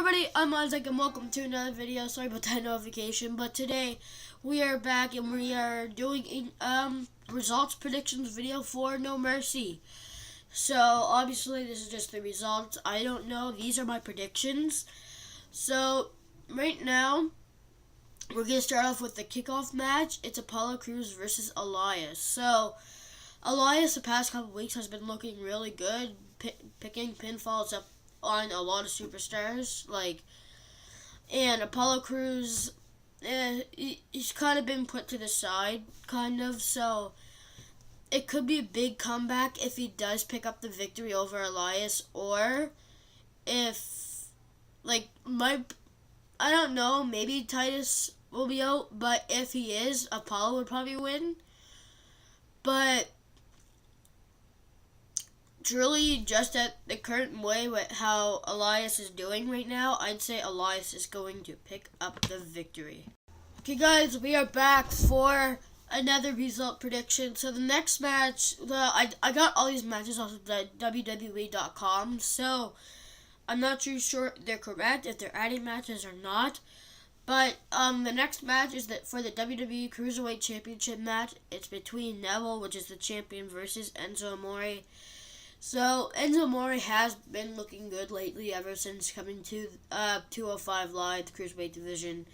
everybody, I'm Isaac and welcome to another video. Sorry about that notification, but today we are back and we are doing a results predictions video for No Mercy. So obviously this is just the results. I don't know, these are my predictions. So right now we're going to start off with the kickoff match. It's Apollo Crews versus Elias. So Elias the past couple weeks has been looking really good, picking pinfalls up on a lot of superstars, and Apollo Crews, he's kind of been put to the side, so it could be a big comeback if he does pick up the victory over Elias, or if, I don't know, maybe Titus will be out, but if he is, Apollo would probably win, but truly, just at the current way with how Elias is doing right now, I'd say Elias is going to pick up the victory. Okay guys, we are back for another result prediction. So the next match, I got all these matches off of the WWE.com, so I'm not too sure they're correct, if they're adding matches or not. But the next match is for the WWE Cruiserweight Championship match. It's between Neville, which is the champion, versus Enzo Amore. So, Enzo Amore has been looking good lately ever since coming to 205 Live, the Cruiserweight division.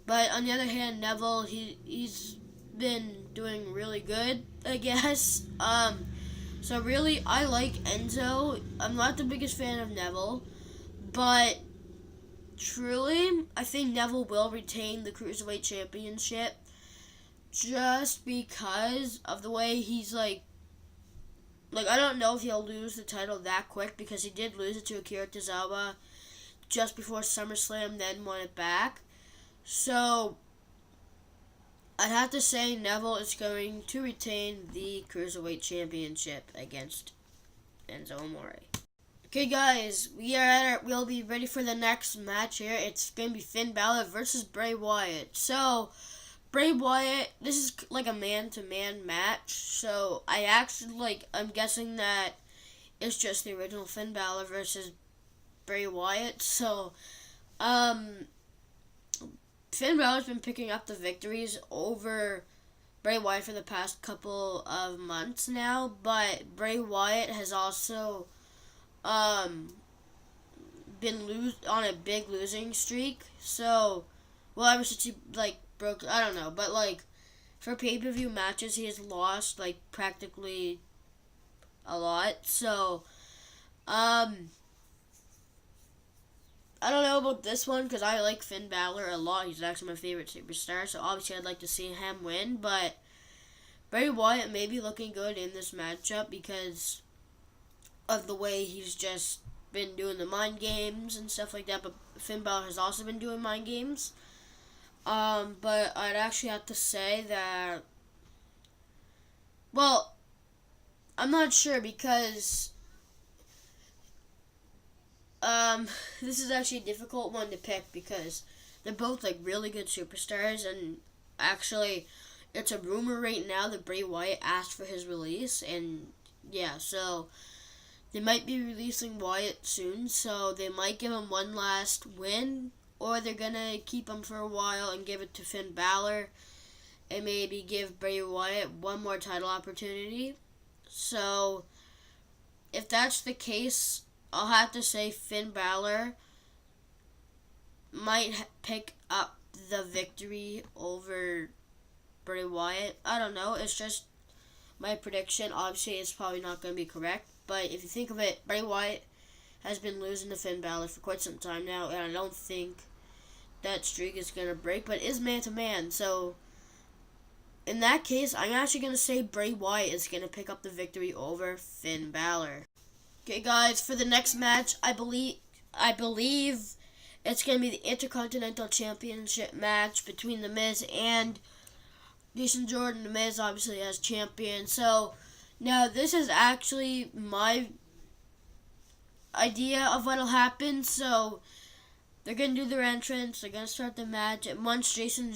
But on the other hand, Neville, he's been doing really good, I guess. So really, I like Enzo. I'm not the biggest fan of Neville, but truly, I think Neville will retain the Cruiserweight Championship just because of the way he's I don't know if he'll lose the title that quick, because he did lose it to Akira Tozawa just before SummerSlam, then won it back. So, I'd have to say Neville is going to retain the Cruiserweight Championship against Enzo Amore. Okay guys, we'll be ready for the next match here. It's going to be Finn Balor versus Bray Wyatt. So, Bray Wyatt, this is like a man-to-man match, so I'm guessing that it's just the original Finn Balor versus Bray Wyatt. So, Finn Balor's been picking up the victories over Bray Wyatt for the past couple of months now, but Bray Wyatt has also been on a big losing streak. So, well, ever since he broke, I don't know, but for pay-per-view matches he has lost practically a lot. So I don't know about this one, because I like Finn Balor a lot. He's actually my favorite superstar, so obviously I'd like to see him win, but Bray Wyatt may be looking good in this matchup because of the way he's just been doing the mind games and stuff like that, but Finn Balor has also been doing mind games. But I'd actually have to say that, well, I'm not sure, because, this is actually a difficult one to pick, because they're both, really good superstars, and actually, it's a rumor right now that Bray Wyatt asked for his release, and, yeah, so they might be releasing Wyatt soon, so they might give him one last win, or they're going to keep him for a while and give it to Finn Balor and maybe give Bray Wyatt one more title opportunity. So, if that's the case, I'll have to say Finn Balor might pick up the victory over Bray Wyatt. I don't know. It's just my prediction. Obviously, it's probably not going to be correct. But if you think of it, Bray Wyatt has been losing to Finn Balor for quite some time now, and I don't think that streak is going to break, but it is man-to-man, so in that case, I'm actually going to say Bray Wyatt is going to pick up the victory over Finn Balor. Okay, guys, for the next match, I believe it's going to be the Intercontinental Championship match between The Miz and Jason Jordan. The Miz, obviously, as champion, so now this is actually my idea of what'll happen. So they're gonna do their entrance. They're gonna start the match, and once Jason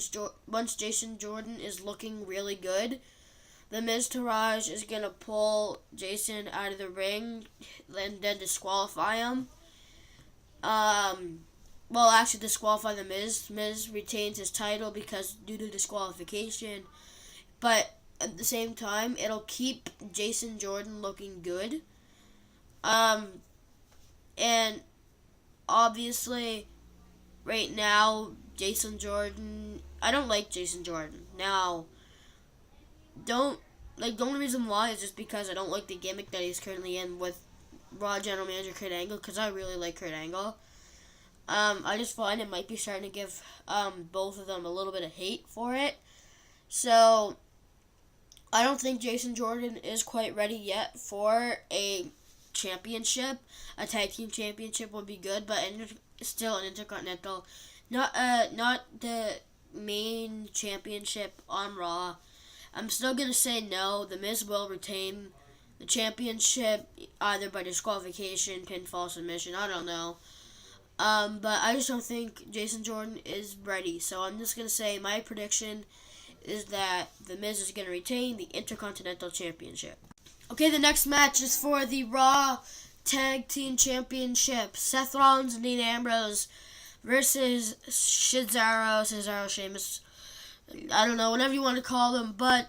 Jordan is looking really good, the Miz Taraj is gonna pull Jason out of the ring and then disqualify him. well, actually disqualify the Miz. Miz retains his title because due to disqualification. But at the same time, it'll keep Jason Jordan looking good. And obviously, right now, Jason Jordan, I don't like Jason Jordan. Now, the only reason why is just because I don't like the gimmick that he's currently in with Raw General Manager Kurt Angle, because I really like Kurt Angle. I just find it might be starting to give both of them a little bit of hate for it. So, I don't think Jason Jordan is quite ready yet for a championship. A tag team championship would be good, but still an Intercontinental. Not the main championship on Raw. I'm still going to say no. The Miz will retain the championship either by disqualification, pinfall, submission. I don't know. But I just don't think Jason Jordan is ready. So I'm just going to say my prediction is that The Miz is going to retain the Intercontinental Championship. Okay, the next match is for the Raw Tag Team Championship. Seth Rollins and Dean Ambrose versus Cesaro, Sheamus. I don't know, whatever you want to call them. But,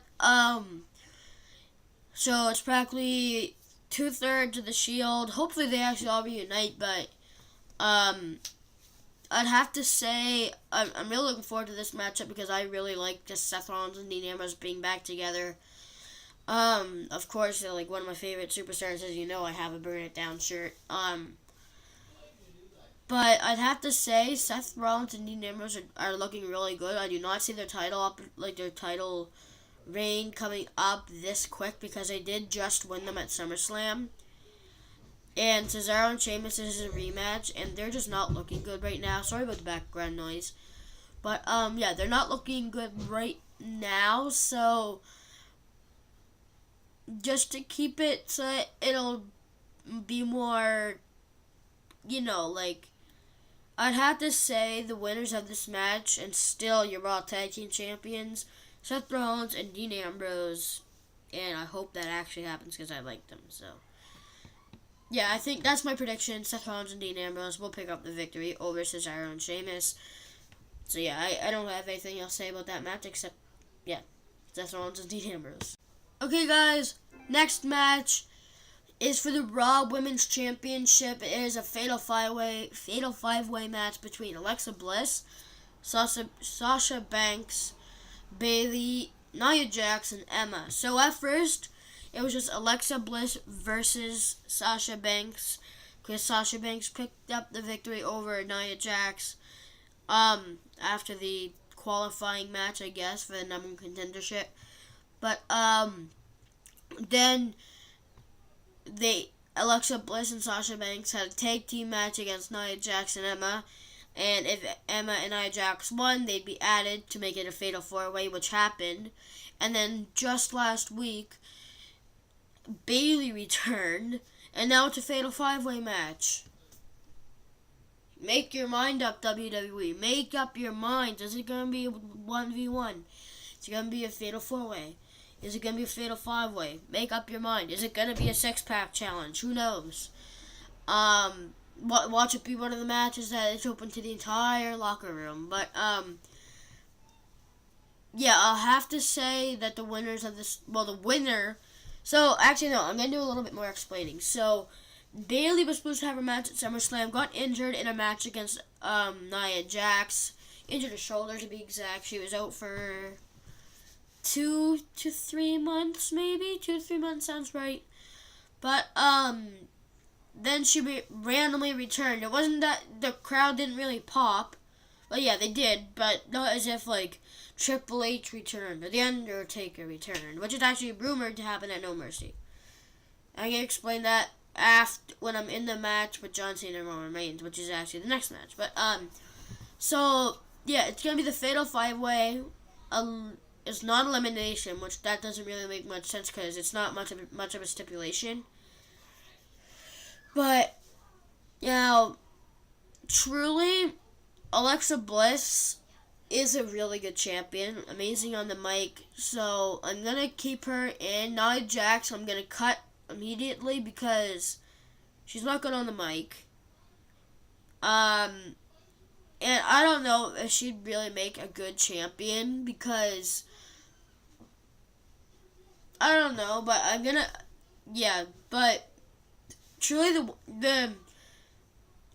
so it's practically 2/3 of the Shield. Hopefully they actually all reunite, but, I'd have to say I'm really looking forward to this matchup because I really like just Seth Rollins and Dean Ambrose being back together. Of course, they're like one of my favorite superstars, as you know. I have a Burn It Down shirt. But I'd have to say Seth Rollins and Dean Ambrose are looking really good. I do not see their title reign coming up this quick because they did just win them at SummerSlam. And Cesaro and Sheamus is a rematch, and they're just not looking good right now. Sorry about the background noise. But, yeah, they're not looking good right now, so just to keep it so it'll be more, I'd have to say the winners of this match, and still your Raw Tag Team Champions, Seth Rollins and Dean Ambrose, and I hope that actually happens because I like them, so. Yeah, I think that's my prediction. Seth Rollins and Dean Ambrose will pick up the victory over Cesaro and Sheamus. So yeah, I don't have anything else to say about that match except, yeah, Seth Rollins and Dean Ambrose. Okay, guys, next match is for the Raw Women's Championship. It is a fatal five-way match between Alexa Bliss, Sasha Banks, Bayley, Nia Jax, and Emma. So at first, it was just Alexa Bliss versus Sasha Banks, because Sasha Banks picked up the victory over Nia Jax after the qualifying match, I guess, for the number one contendership. But then Alexa Bliss and Sasha Banks had a tag team match against Nia Jax and Emma. And if Emma and Nia Jax won, they'd be added to make it a fatal four-way, which happened. And then just last week, Bayley returned, and now it's a fatal five-way match. Make your mind up, WWE. Make up your mind. Is it going to be a 1v1? Is it going to be a fatal four-way? Is it going to be a fatal five-way? Make up your mind. Is it going to be a six-pack challenge? Who knows? Watch it be one of the matches that it's open to the entire locker room. But, yeah, I'll have to say that the winners of this, the winner. So, actually, no, I'm going to do a little bit more explaining. So, Bayley was supposed to have a match at SummerSlam, got injured in a match against Nia Jax. Injured her shoulder, to be exact. She was out for 2 to 3 months, maybe? 2 to 3 months sounds right. But, then she randomly returned. It wasn't that the crowd didn't really pop. Well, yeah, they did, but not as if, Triple H returned, or The Undertaker returned, which is actually rumored to happen at No Mercy. I can explain that when I'm in the match with John Cena and Roman Reigns, which is actually the next match. But, so, yeah, it's going to be the Fatal 5-Way. It's not elimination, which that doesn't really make much sense because it's not much of a stipulation. But, truly, Alexa Bliss is a really good champion, amazing on the mic, so I'm going to keep her in. Nia Jax, I'm going to cut immediately because she's not good on the mic. And I don't know if she'd really make a good champion because I don't know, but I'm gonna yeah, but truly the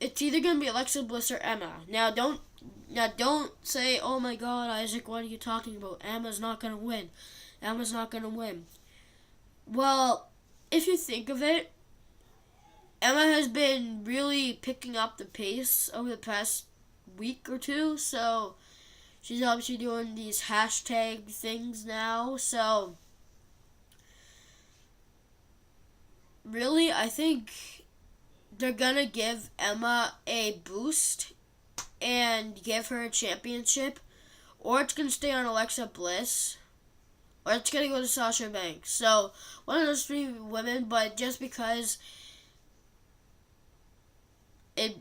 it's either gonna be Alexa Bliss or Emma. Now don't say, oh my God, Isaac, what are you talking about? Emma's not gonna win. Emma's not gonna win. Well, if you think of it, Emma has been really picking up the pace over the past week or two, so she's obviously doing these hashtag things now, so really I think they're gonna give Emma a boost and give her a championship, or it's gonna stay on Alexa Bliss, or it's gonna go to Sasha Banks. So one of those three women, but just because it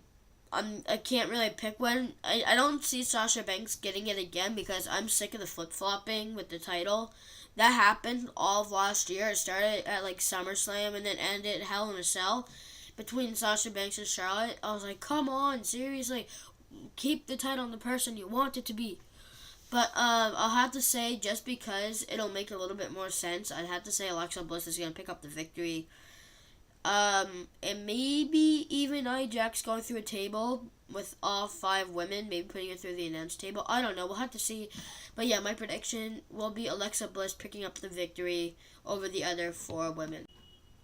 I can't really pick one. I don't see Sasha Banks getting it again because I'm sick of the flip-flopping with the title. That happened all of last year. It started at like SummerSlam and then ended Hell in a Cell between Sasha Banks and Charlotte. I was like, come on, seriously, keep the title on the person you want it to be. But I'll have to say, just because it'll make a little bit more sense, I'd have to say Alexa Bliss is going to pick up the victory. And maybe even Nia Jax going through a table with all 5 women, maybe putting it through the announce table. I don't know. We'll have to see. But yeah, my prediction will be Alexa Bliss picking up the victory over the other 4 women.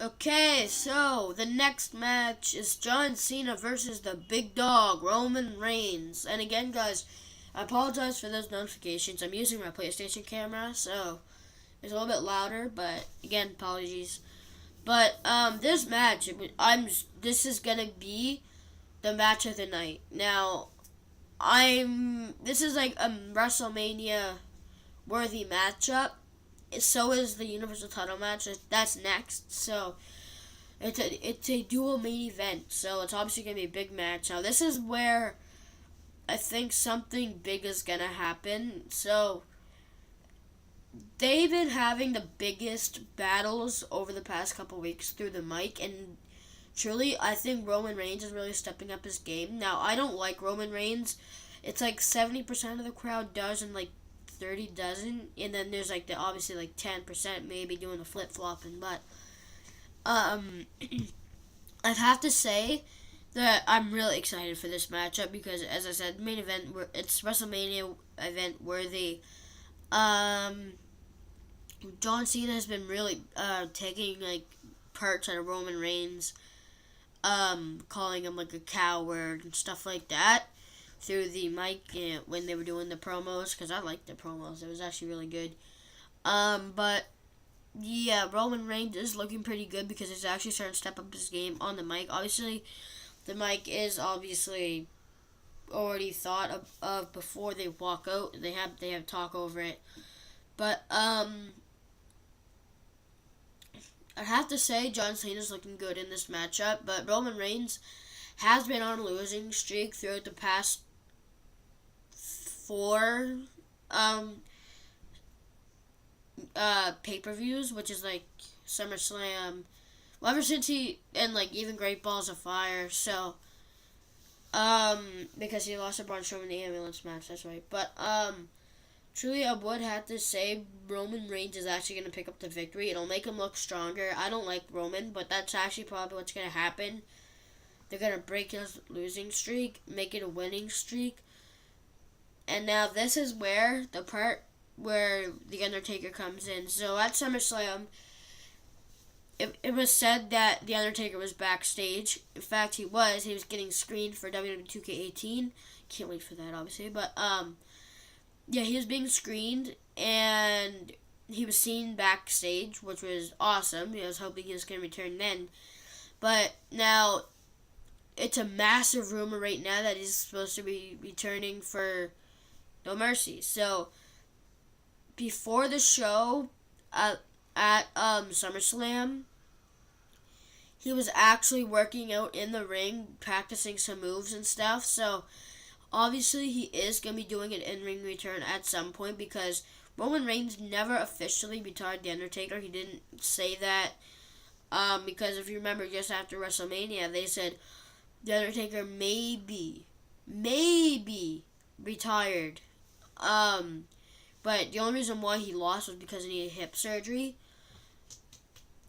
Okay, so the next match is John Cena versus the big dog, Roman Reigns. And again, guys, I apologize for those notifications. I'm using my PlayStation camera, so it's a little bit louder, but again, apologies. But this match, this is gonna be the match of the night. Now, this is like a WrestleMania worthy matchup. So is the Universal Title match. That's next. So it's a dual main event. So it's obviously gonna be a big match. Now this is where I think something big is gonna happen. So they've been having the biggest battles over the past couple weeks through the mic, and truly, I think Roman Reigns is really stepping up his game. Now, I don't like Roman Reigns. It's like 70% of the crowd does, and like 30 doesn't, and then there's like obviously like 10% maybe doing the flip flopping. But I'd have to say that I'm really excited for this matchup because, as I said, main event, it's WrestleMania event worthy. John Cena has been really taking like perks out of Roman Reigns, calling him like a coward and stuff like that through the mic when they were doing the promos, because I liked the promos. It was actually really good. But yeah, Roman Reigns is looking pretty good because he's actually starting to step up his game on the mic. Obviously, the mic is obviously already thought of before they walk out. They have talk over it. But I'd have to say John Cena's looking good in this matchup, but Roman Reigns has been on a losing streak throughout the past 4 pay-per-views, which is like SummerSlam, well, ever since and like even Great Balls of Fire, so because he lost to Braun Strowman in the ambulance match, that's right. But truly, I would have to say Roman Reigns is actually going to pick up the victory. It'll make him look stronger. I don't like Roman, but that's actually probably what's going to happen. They're going to break his losing streak, make it a winning streak. And now this is where the part where The Undertaker comes in. So at SummerSlam, it was said that The Undertaker was backstage. In fact, he was. He was getting screened for WWE 2K18. Can't wait for that, obviously. But, yeah, he was being screened, and he was seen backstage, which was awesome. I was hoping he was going to return then. But now, it's a massive rumor right now that he's supposed to be returning for No Mercy. So, before the show at SummerSlam, he was actually working out in the ring, practicing some moves and stuff. So, obviously, he is going to be doing an in-ring return at some point because Roman Reigns never officially retired The Undertaker. He didn't say that because if you remember, just after WrestleMania, they said The Undertaker maybe maybe retired. But the only reason why he lost was because he needed hip surgery.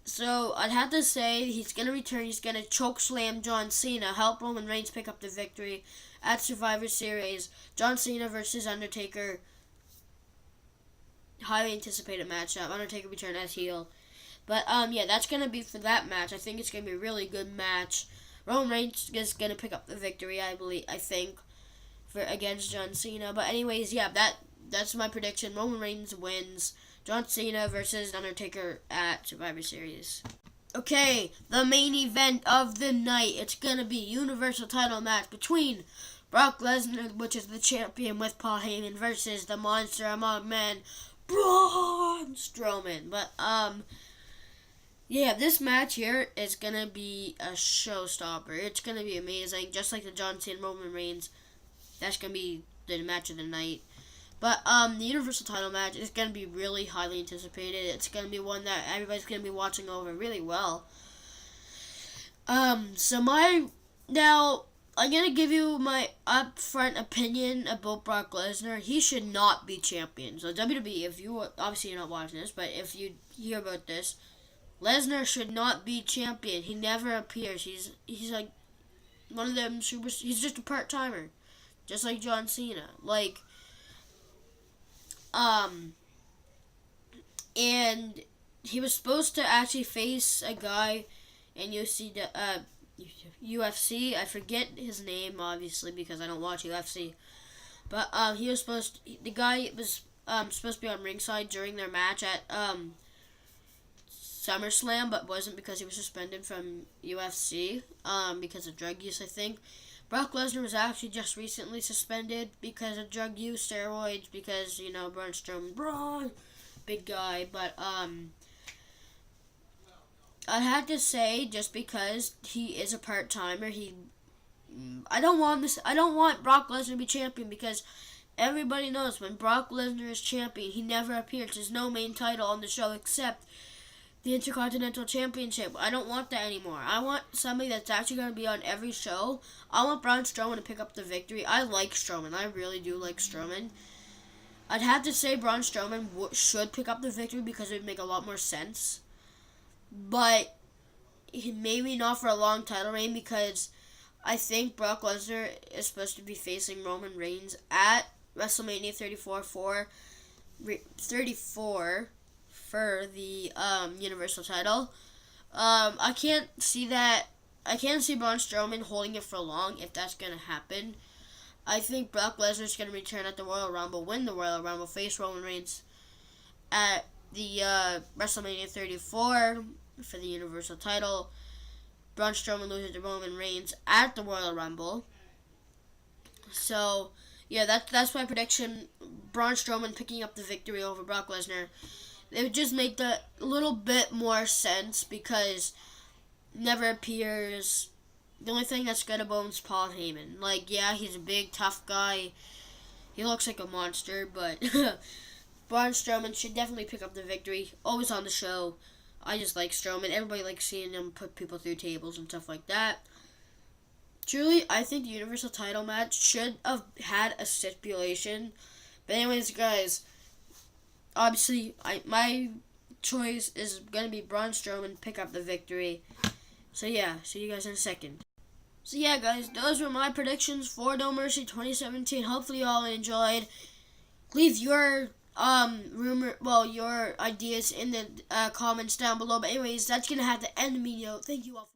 So I'd have to say he's going to return. He's going to choke slam John Cena, help Roman Reigns pick up the victory at Survivor Series. John Cena versus Undertaker. Highly anticipated matchup. Undertaker return as heel. But yeah, that's going to be for that match. I think it's going to be a really good match. Roman Reigns is going to pick up the victory, I think, for against John Cena. But anyways, yeah, that's my prediction. Roman Reigns wins. John Cena versus Undertaker at Survivor Series. Okay, the main event of the night. It's going to be Universal title match between Brock Lesnar, which is the champion, with Paul Heyman, versus the Monster Among Men, Braun Strowman. But, yeah, this match here is going to be a showstopper. It's going to be amazing, just like the John Cena Roman Reigns. That's going to be the match of the night. But the Universal title match is going to be really highly anticipated. It's going to be one that everybody's going to be watching over really well. Now, I'm going to give you my upfront opinion about Brock Lesnar. He should not be champion. So WWE, if you, obviously you're not watching this, but if you hear about this, Lesnar should not be champion. He never appears. He's like one of them he's just a part-timer. Just like John Cena. And he was supposed to actually face a guy in UFC. I forget his name, obviously, because I don't watch UFC. But the guy was supposed to be on ringside during their match at SummerSlam, but wasn't because he was suspended from UFC because of drug use, I think. Brock Lesnar was actually just recently suspended because of drug use, steroids, because, Braun Strowman, big guy. But, I'd have to say, just because he is a part-timer, I don't want Brock Lesnar to be champion, because everybody knows when Brock Lesnar is champion, he never appears. There's no main title on the show except the Intercontinental Championship. I don't want that anymore. I want somebody that's actually going to be on every show. I want Braun Strowman to pick up the victory. I like Strowman. I really do like Strowman. I'd have to say Braun Strowman should pick up the victory because it would make a lot more sense. But maybe not for a long title reign, because I think Brock Lesnar is supposed to be facing Roman Reigns at WrestleMania 34 for the Universal title. I can't see Braun Strowman holding it for long if that's going to happen. I think Brock Lesnar is going to return at the Royal Rumble, win the Royal Rumble, face Roman Reigns at the WrestleMania 34 for the Universal title. Braun Strowman loses to Roman Reigns at the Royal Rumble. So, yeah, that's my prediction. Braun Strowman picking up the victory over Brock Lesnar. It would just make a little bit more sense because never appears. The only thing that's good about him is Paul Heyman. Yeah, he's a big, tough guy. He looks like a monster, but Braun Strowman should definitely pick up the victory. Always on the show. I just like Strowman. Everybody likes seeing him put people through tables and stuff like that. Truly, I think the Universal title match should have had a stipulation. But anyways, guys, obviously, my choice is going to be Braun Strowman pick up the victory. So yeah, see you guys in a second. So yeah, guys, those were my predictions for No Mercy 2017. Hopefully you all enjoyed. Leave your your ideas in the comments down below. But anyways, that's going to have to end the video. Thank you all for